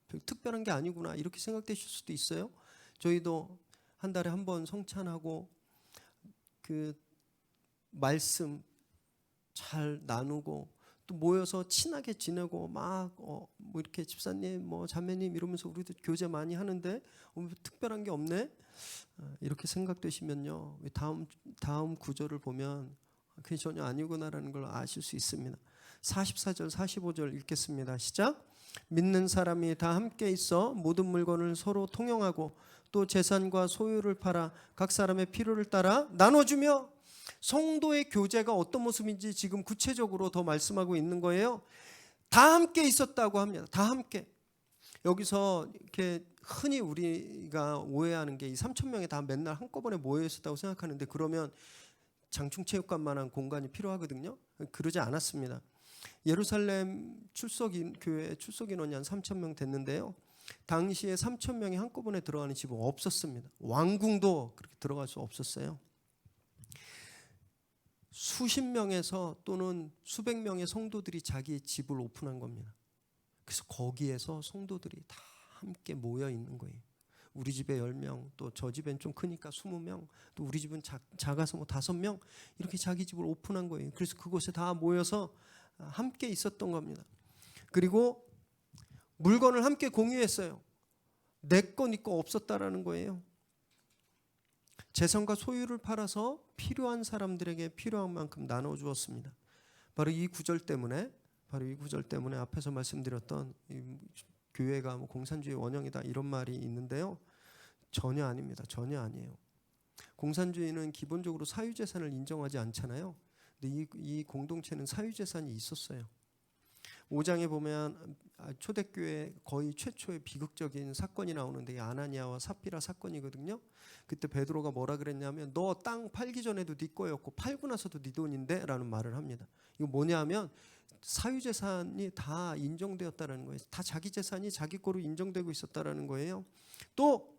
별 특별한 게 아니구나, 이렇게 생각되실 수도 있어요. 저희도 한 달에 한 번 성찬하고 그 말씀 잘 나누고 또 모여서 친하게 지내고 막 이렇게 집사님, 자매님 이러면서 우리도 교제 많이 하는데 특별한 게 없네, 이렇게 생각되시면요, 다음 구절을 보면 그게 전혀 아니구나라는 걸 아실 수 있습니다. 44절 45절 읽겠습니다. 시작. 믿는 사람이 다 함께 있어 모든 물건을 서로 통용하고 또 재산과 소유를 팔아 각 사람의 필요를 따라 나눠주며. 성도의 교제가 어떤 모습인지 지금 구체적으로 더 말씀하고 있는 거예요. 다 함께 있었다고 합니다. 다 함께. 여기서 이렇게 흔히 우리가 오해하는 게 이 3,000명이 다 맨날 한꺼번에 모여 있었다고 생각하는데, 그러면 장충체육관만한 공간이 필요하거든요. 그러지 않았습니다. 예루살렘 교회 출석 인원이 한 3,000명 됐는데요, 당시에 3,000명이 한꺼번에 들어가는 집은 없었습니다. 왕궁도 그렇게 들어갈 수 없었어요. 수십 명에서 또는 수백 명의 성도들이 자기의 집을 오픈한 겁니다. 그래서 거기에서 성도들이 다 함께 모여 있는 거예요. 우리 집에 10명, 또 저 집엔 좀 크니까 20명, 또 우리 집은 작아서 5명, 이렇게 자기 집을 오픈한 거예요. 그래서 그곳에 다 모여서 함께 있었던 겁니다. 그리고 물건을 함께 공유했어요. 내 거 네 거 없었다라는 거예요. 재산과 소유를 팔아서 필요한 사람들에게 필요한 만큼 나눠주었습니다. 바로 이 구절 때문에 앞에서 말씀드렸던 교회가 공산주의 원형이다, 이런 말이 있는데요, 전혀 아닙니다. 전혀 아니에요. 공산주의는 기본적으로 사유재산을 인정하지 않잖아요. 근데 이 공동체는 사유재산이 있었어요. 5장에 보면 초대교회 거의 최초의 비극적인 사건이 나오는데 이 아나니아와 삽비라 사건이거든요. 그때 베드로가 뭐라 그랬냐면 너 땅 팔기 전에도 네 거였고 팔고 나서도 네 돈인데 라는 말을 합니다. 이거 뭐냐면 사유재산이 다 인정되었다는 거예요. 다 자기 재산이 자기 거로 인정되고 있었다는 거예요. 또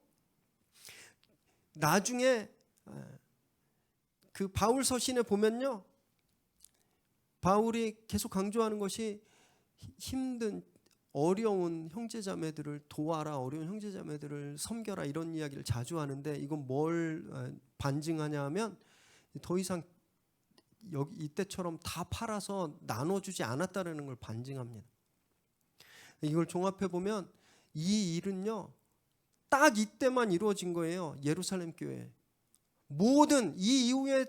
나중에 그 바울 서신에 보면요, 바울이 계속 강조하는 것이 힘든 어려운 형제자매들을 도와라, 어려운 형제자매들을 섬겨라, 이런 이야기를 자주 하는데 이건 뭘 반증하냐 하면 더 이상 이때처럼 다 팔아서 나눠주지 않았다는 걸 반증합니다. 이걸 종합해 보면 이 일은요 딱 이때만 이루어진 거예요. 예루살렘 교회 모든 이 이후에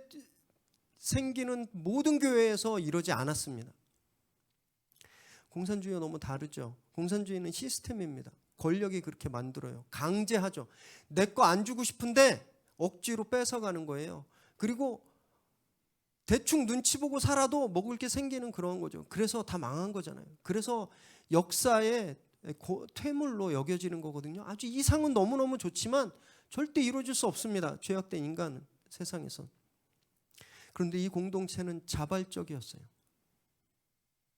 생기는 모든 교회에서 이러지 않았습니다. 공산주의가 너무 다르죠. 공산주의는 시스템입니다. 권력이 그렇게 만들어요. 강제하죠. 내 거 안 주고 싶은데 억지로 뺏어가는 거예요. 그리고 대충 눈치 보고 살아도 먹을 게 생기는 그런 거죠. 그래서 다 망한 거잖아요. 그래서 역사의 퇴물로 여겨지는 거거든요. 아주 이상은 너무너무 좋지만 절대 이루어질 수 없습니다. 죄악된 인간은 세상에서. 그런데 이 공동체는 자발적이었어요.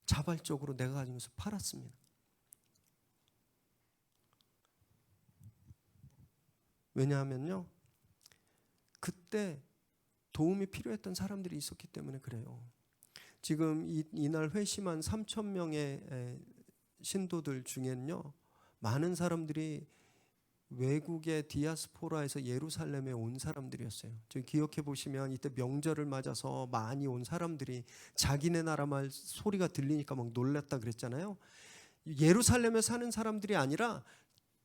자발적으로 내가 가진 것을 팔았습니다. 왜냐하면요, 그때 도움이 필요했던 사람들이 있었기 때문에 그래요. 지금 이날 회심한 3,000명의 신도들 중에는요, 많은 사람들이 외국의 디아스포라에서 예루살렘에 온 사람들이었어요. 저기 기억해 보시면 이때 명절을 맞아서 많이 온 사람들이 자기네 나라 말 소리가 들리니까 막 놀랐다 그랬잖아요. 예루살렘에 사는 사람들이 아니라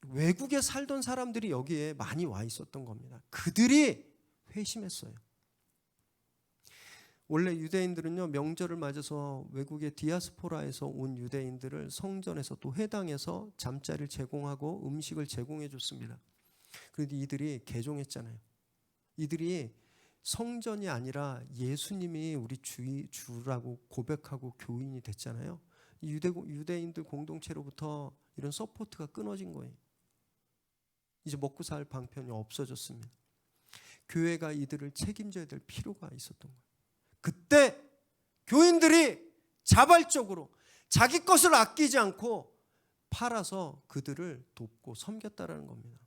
외국에 살던 사람들이 여기에 많이 와 있었던 겁니다. 그들이 회심했어요. 원래 유대인들은요, 명절을 맞아서 외국의 디아스포라에서 온 유대인들을 성전에서 또 회당에서 잠자리를 제공하고 음식을 제공해 줬습니다. 그런데 이들이 개종했잖아요. 이들이 성전이 아니라 예수님이 우리 주라고 고백하고 교인이 됐잖아요. 유대인들 공동체로부터 이런 서포트가 끊어진 거예요. 이제 먹고 살 방편이 없어졌습니다. 교회가 이들을 책임져야 될 필요가 있었던 거예요. 그때 교인들이 자발적으로 자기 것을 아끼지 않고 팔아서 그들을 돕고 섬겼다라는 겁니다.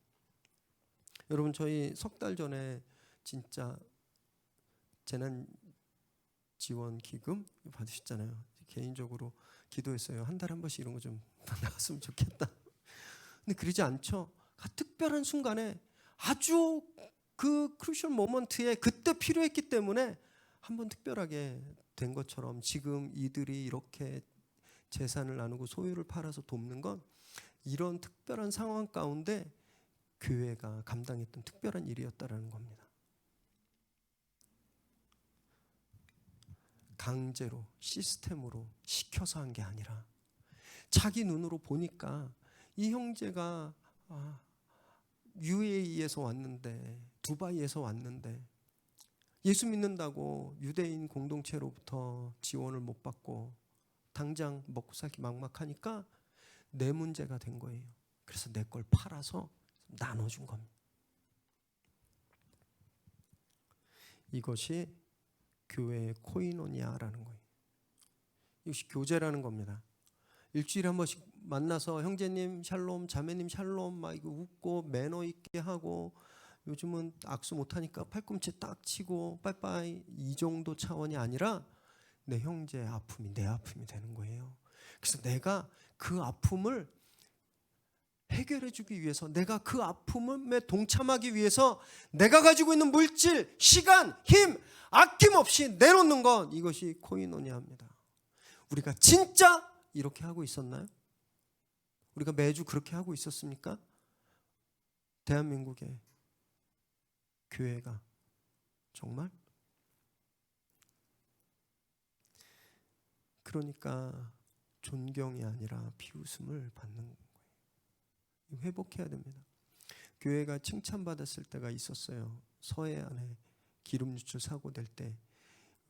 여러분, 저희 석 달 전에 진짜 재난 지원 기금 받으셨잖아요. 개인적으로 기도했어요. 한 달에 한 번씩 이런 거 좀 나왔으면 좋겠다. 근데 그러지 않죠. 특별한 순간에 아주 그 크루셜 모먼트에 그때 필요했기 때문에 한번 특별하게 된 것처럼 지금 이들이 이렇게 재산을 나누고 소유를 팔아서 돕는 건 이런 특별한 상황 가운데 교회가 감당했던 특별한 일이었다라는 겁니다. 강제로 시스템으로 시켜서 한 게 아니라 자기 눈으로 보니까 이 형제가 UAE에서 왔는데, 두바이에서 왔는데 예수 믿는다고 유대인 공동체로부터 지원을 못 받고 당장 먹고 살기 막막하니까 내 문제가 된 거예요. 그래서 내 걸 팔아서 나눠준 겁니다. 이것이 교회의 코이노니아라는 거예요. 이것이 교제라는 겁니다. 일주일에 한 번씩 만나서 형제님 샬롬, 자매님 샬롬 막 이거 웃고 매너 있게 하고, 요즘은 악수 못하니까 팔꿈치 딱 치고 빠이빠이, 이 정도 차원이 아니라 내 형제의 아픔이 내 아픔이 되는 거예요. 그래서 내가 그 아픔을 해결해 주기 위해서, 내가 그 아픔에 동참하기 위해서 내가 가지고 있는 물질, 시간, 힘 아낌없이 내놓는 것, 이것이 코이노니아입니다. 우리가 진짜 이렇게 하고 있었나요? 우리가 매주 그렇게 하고 있었습니까? 대한민국의 교회가 정말? 그러니까 존경이 아니라 비웃음을 받는 거예요. 회복해야 됩니다. 교회가 칭찬받았을 때가 있었어요. 서해안에 기름 유출 사고 될 때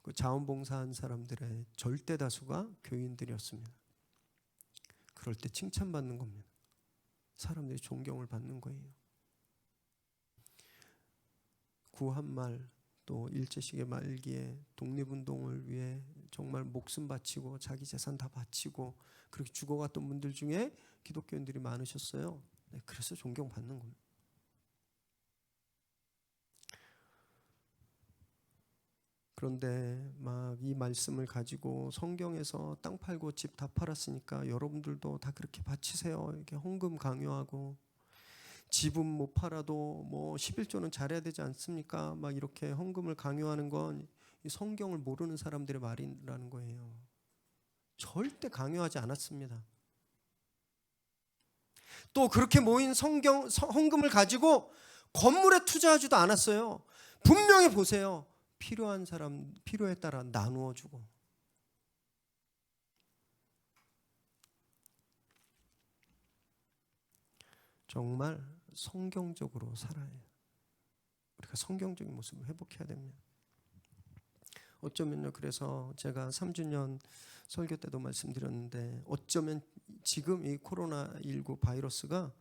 그 자원봉사한 사람들의 절대 다수가 교인들이었습니다. 그럴 때 칭찬받는 겁니다. 사람들이 존경을 받는 거예요. 구한말 또 일제시대 말기에 독립운동을 위해 정말 목숨 바치고 자기 재산 다 바치고 그렇게 죽어갔던 분들 중에 기독교인들이 많으셨어요. 네, 그래서 존경받는 겁니다. 그런데 막 이 말씀을 가지고 성경에서 땅 팔고 집 다 팔았으니까 여러분들도 다 그렇게 바치세요. 이렇게 헌금 강요하고 집은 못 팔아도 뭐 11조는 잘해야 되지 않습니까? 막 이렇게 헌금을 강요하는 건 이 성경을 모르는 사람들의 말이라는 거예요. 절대 강요하지 않았습니다. 또 그렇게 모인 헌금을 가지고 건물에 투자하지도 않았어요. 분명히 보세요. 필요한 사람 필요에 따라 나누어 주고. 정말 성경적으로 살아야 해요. 우리가 성경적인 모습을 회복해야 됩니다. 어쩌면요, 그래서 제가 3주년 설교 때도 말씀드렸는데 어쩌면 지금 이 코로나19 바이러스가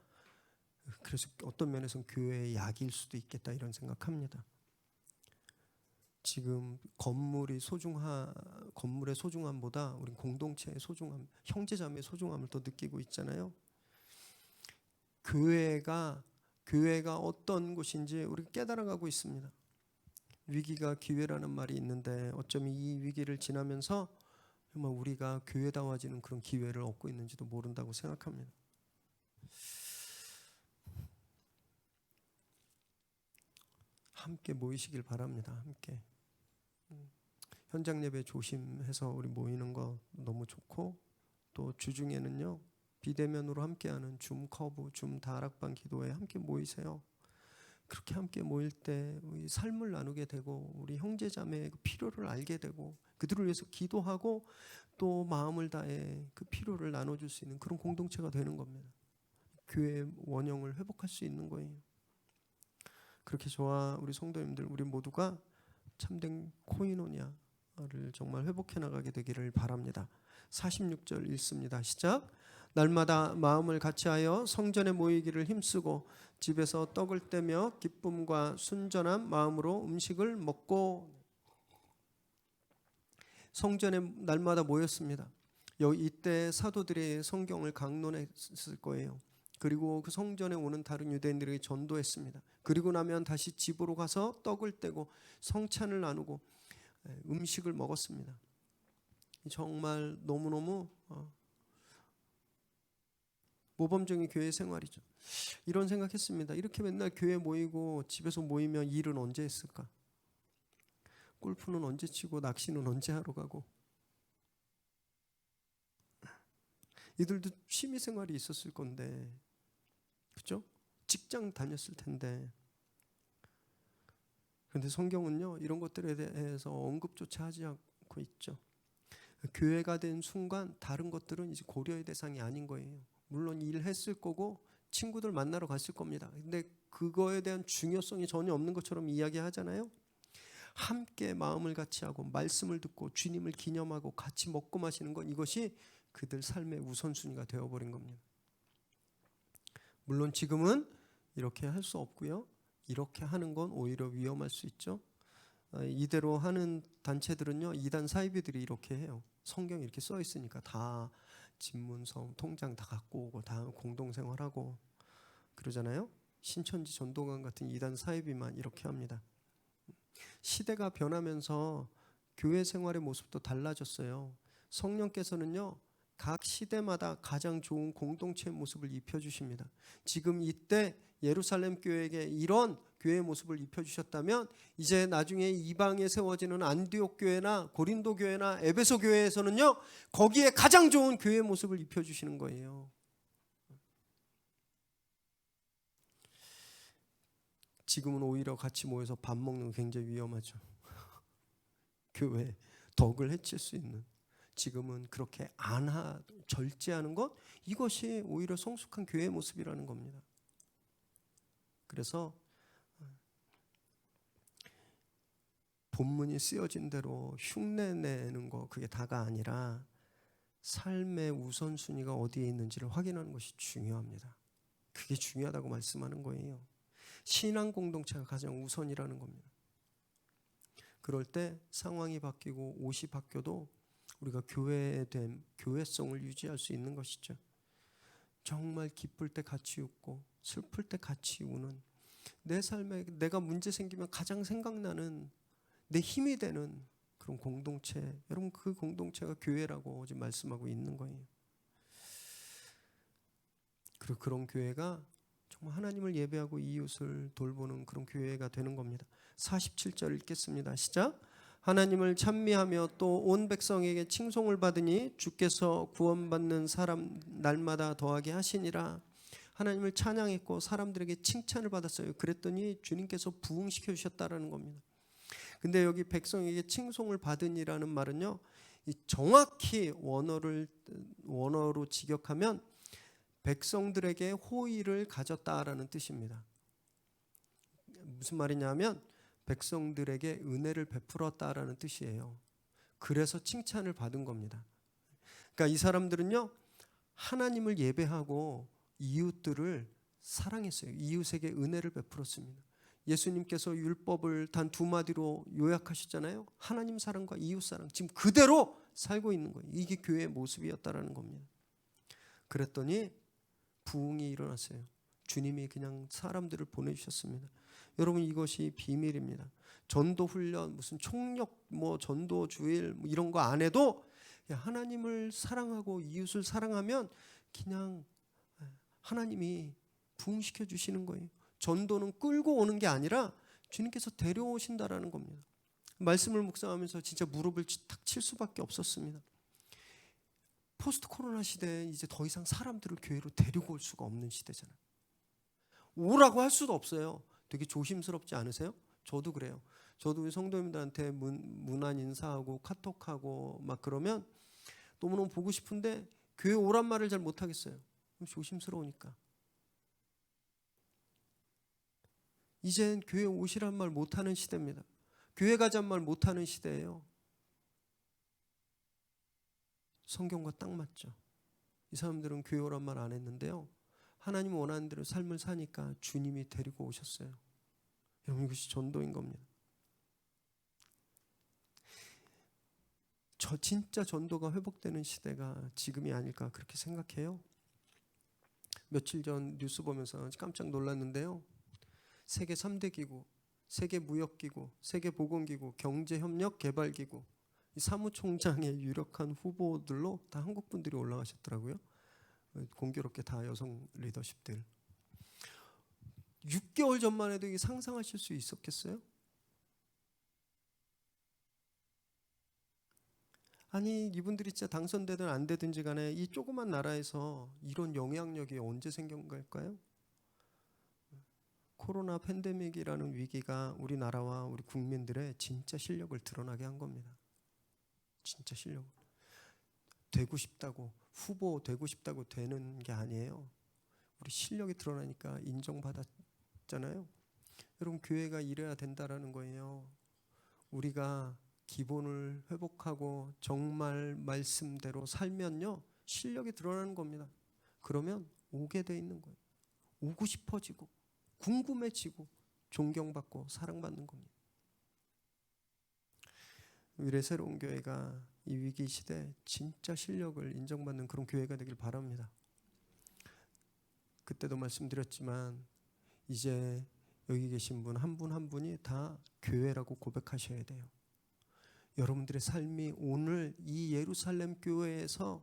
그래서 어떤 면에서는 교회의 약일 수도 있겠다 이런 생각합니다. 지금 건물의 소중함보다 우리 공동체의 소중함, 형제자매의 소중함을 더 느끼고 있잖아요. 교회가 어떤 곳인지 우리가 깨달아가고 있습니다. 위기가 기회라는 말이 있는데 어쩌면 이 위기를 지나면서 정말 우리가 교회다워지는 그런 기회를 얻고 있는지도 모른다고 생각합니다. 함께 모이시길 바랍니다. 함께. 현장 예배 조심해서 우리 모이는 거 너무 좋고 또 주중에는요 비대면으로 함께하는 줌 커브, 줌 다락방 기도회 함께 모이세요. 그렇게 함께 모일 때 우리 삶을 나누게 되고 우리 형제자매의 필요를 알게 되고 그들을 위해서 기도하고 또 마음을 다해 그 필요를 나눠줄 수 있는 그런 공동체가 되는 겁니다. 교회의 원형을 회복할 수 있는 거예요. 그렇게 저와 우리 성도님들 우리 모두가 참된 코이노니아를 정말 회복해 나가게 되기를 바랍니다. 46절 읽습니다. 시작. 날마다 마음을 같이하여 성전에 모이기를 힘쓰고 집에서 떡을 떼며 기쁨과 순전한 마음으로 음식을 먹고. 성전에 날마다 모였습니다. 이때 사도들이 성경을 강론했을 거예요. 그리고 그 성전에 오는 다른 유대인들에게 전도했습니다. 그리고 나면 다시 집으로 가서 떡을 떼고 성찬을 나누고 음식을 먹었습니다. 정말 너무너무 모범적인 교회 생활이죠. 이런 생각했습니다. 이렇게 맨날 교회 모이고 집에서 모이면 일은 언제 했을까? 골프는 언제 치고 낚시는 언제 하러 가고. 이들도 취미 생활이 있었을 건데, 그렇죠? 직장 다녔을 텐데. 그런데 성경은요 이런 것들에 대해서 언급조차 하지 않고 있죠. 교회가 된 순간 다른 것들은 이제 고려의 대상이 아닌 거예요. 물론 일했을 거고 친구들 만나러 갔을 겁니다. 근데 그거에 대한 중요성이 전혀 없는 것처럼 이야기하잖아요. 함께 마음을 같이 하고 말씀을 듣고 주님을 기념하고 같이 먹고 마시는 건 이것이 그들 삶의 우선순위가 되어버린 겁니다. 물론 지금은 이렇게 할 수 없고요. 이렇게 하는 건 오히려 위험할 수 있죠. 이대로 하는 단체들은요 이단 사이비들이 이렇게 해요. 성경에 이렇게 써 있으니까 다 집문서 통장 다 갖고 오고 다 공동생활하고 그러잖아요. 신천지 전도관 같은 이단 사이비만 이렇게 합니다. 시대가 변하면서 교회 생활의 모습도 달라졌어요. 성령께서는요 각 시대마다 가장 좋은 공동체의 모습을 입혀주십니다. 지금 이때 예루살렘 교회에게 이런 교회의 모습을 입혀주셨다면 이제 나중에 이방에 세워지는 안디옥 교회나 고린도 교회나 에베소 교회에서는요 거기에 가장 좋은 교회의 모습을 입혀주시는 거예요. 지금은 오히려 같이 모여서 밥 먹는 거 굉장히 위험하죠. 교회 덕을 해칠 수 있는. 지금은 그렇게 절제하는 것, 이것이 오히려 성숙한 교회의 모습이라는 겁니다. 그래서 본문이 쓰여진 대로 흉내내는 거 그게 다가 아니라 삶의 우선순위가 어디에 있는지를 확인하는 것이 중요합니다. 그게 중요하다고 말씀하는 거예요. 신앙 공동체가 가장 우선이라는 겁니다. 그럴 때 상황이 바뀌고 옷이 바뀌어도 우리가 교회에 대한 교회성을 유지할 수 있는 것이죠. 정말 기쁠 때 같이 웃고 슬플 때 같이 우는, 내 삶에 내가 문제 생기면 가장 생각나는 내 힘이 되는 그런 공동체, 여러분 그 공동체가 교회라고 지금 말씀하고 있는 거예요. 그리고 그런 교회가 정말 하나님을 예배하고 이웃을 돌보는 그런 교회가 되는 겁니다. 47절 읽겠습니다. 시작. 하나님을 찬미하며 또 온 백성에게 칭송을 받으니 주께서 구원받는 사람 날마다 더하게 하시니라. 하나님을 찬양했고 사람들에게 칭찬을 받았어요. 그랬더니 주님께서 부흥시켜 주셨다라는 겁니다. 근데 여기 백성에게 칭송을 받으니라는 말은요, 이 정확히 원어로 직역하면 백성들에게 호의를 가졌다라는 뜻입니다. 무슨 말이냐면 백성들에게 은혜를 베풀었다라는 뜻이에요. 그래서 칭찬을 받은 겁니다. 그러니까 이 사람들은요, 하나님을 예배하고 이웃들을 사랑했어요. 이웃에게 은혜를 베풀었습니다. 예수님께서 율법을 단 두 마디로 요약하셨잖아요. 하나님 사랑과 이웃 사랑, 지금 그대로 살고 있는 거예요. 이게 교회의 모습이었다라는 겁니다. 그랬더니 부흥이 일어났어요. 주님이 그냥 사람들을 보내주셨습니다. 여러분 이것이 비밀입니다. 전도 훈련, 무슨 총력, 전도 주일 이런 거 안 해도 하나님을 사랑하고 이웃을 사랑하면 그냥 하나님이 부흥시켜 주시는 거예요. 전도는 끌고 오는 게 아니라 주님께서 데려오신다라는 겁니다. 말씀을 묵상하면서 진짜 무릎을 탁 칠 수밖에 없었습니다. 포스트 코로나 시대에 이제 더 이상 사람들을 교회로 데리고 올 수가 없는 시대잖아요. 오라고 할 수도 없어요. 되게 조심스럽지 않으세요? 저도 그래요. 저도 우리 성도님들한테 문안 인사하고 카톡하고 막 그러면 너무너무 보고 싶은데 교회 오란 말을 잘 못하겠어요. 조심스러우니까. 이젠 교회 오시란 말 못하는 시대입니다. 교회 가자는 말 못하는 시대예요. 성경과 딱 맞죠. 이 사람들은 교회 오란 말 안 했는데요, 하나님 원하는 대로 삶을 사니까 주님이 데리고 오셨어요. 여러분 이것이 전도인 겁니다. 진짜 전도가 회복되는 시대가 지금이 아닐까 그렇게 생각해요. 며칠 전 뉴스 보면서 깜짝 놀랐는데요, 세계 3대 기구, 세계무역기구, 세계보건기구, 경제협력개발기구, 이 사무총장의 유력한 후보들로 다 한국 분들이 올라가셨더라고요. 공교롭게 다 여성 리더십들. 6개월 전만 해도 이게 상상하실 수 있었겠어요? 아니 이분들이 진짜 당선되든 안 되든지 간에 이 조그만 나라에서 이런 영향력이 언제 생긴 걸까요? 코로나 팬데믹이라는 위기가 우리나라와 우리 국민들의 진짜 실력을 드러나게 한 겁니다. 진짜 실력. 되고 싶다고, 후보 되고 싶다고 되는 게 아니에요. 우리 실력이 드러나니까 인정받았잖아요. 여러분 교회가 이래야 된다라는 거예요. 우리가 기본을 회복하고 정말 말씀대로 살면요, 실력이 드러나는 겁니다. 그러면 오게 돼 있는 거예요. 오고 싶어지고 궁금해지고 존경받고 사랑받는 겁니다. 미래 새로운 교회가 이 위기 시대에 진짜 실력을 인정받는 그런 교회가 되길 바랍니다. 그때도 말씀드렸지만 이제 여기 계신 분 한 분 한 분이 다 교회라고 고백하셔야 돼요. 여러분들의 삶이 오늘 이 예루살렘 교회에서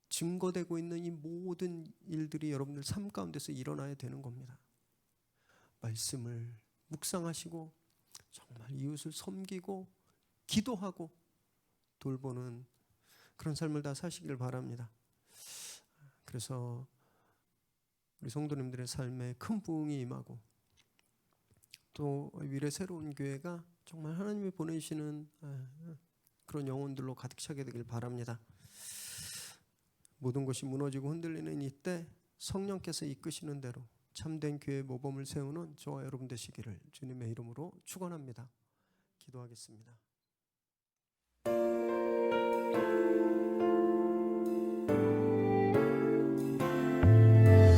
증거되고 있는 이 모든 일들이 여러분들 삶 가운데서 일어나야 되는 겁니다. 말씀을 묵상하시고 정말 이웃을 섬기고 기도하고 돌보는 그런 삶을 다 사시길 바랍니다. 그래서 우리 성도님들의 삶에 큰 부흥이 임하고 또 미래 새로운 교회가 정말 하나님이 보내시는 그런 영혼들로 가득 차게 되길 바랍니다. 모든 것이 무너지고 흔들리는 이때 성령께서 이끄시는 대로 참된 교회 모범을 세우는 저와 여러분 되시기를 주님의 이름으로 축원합니다. 기도하겠습니다.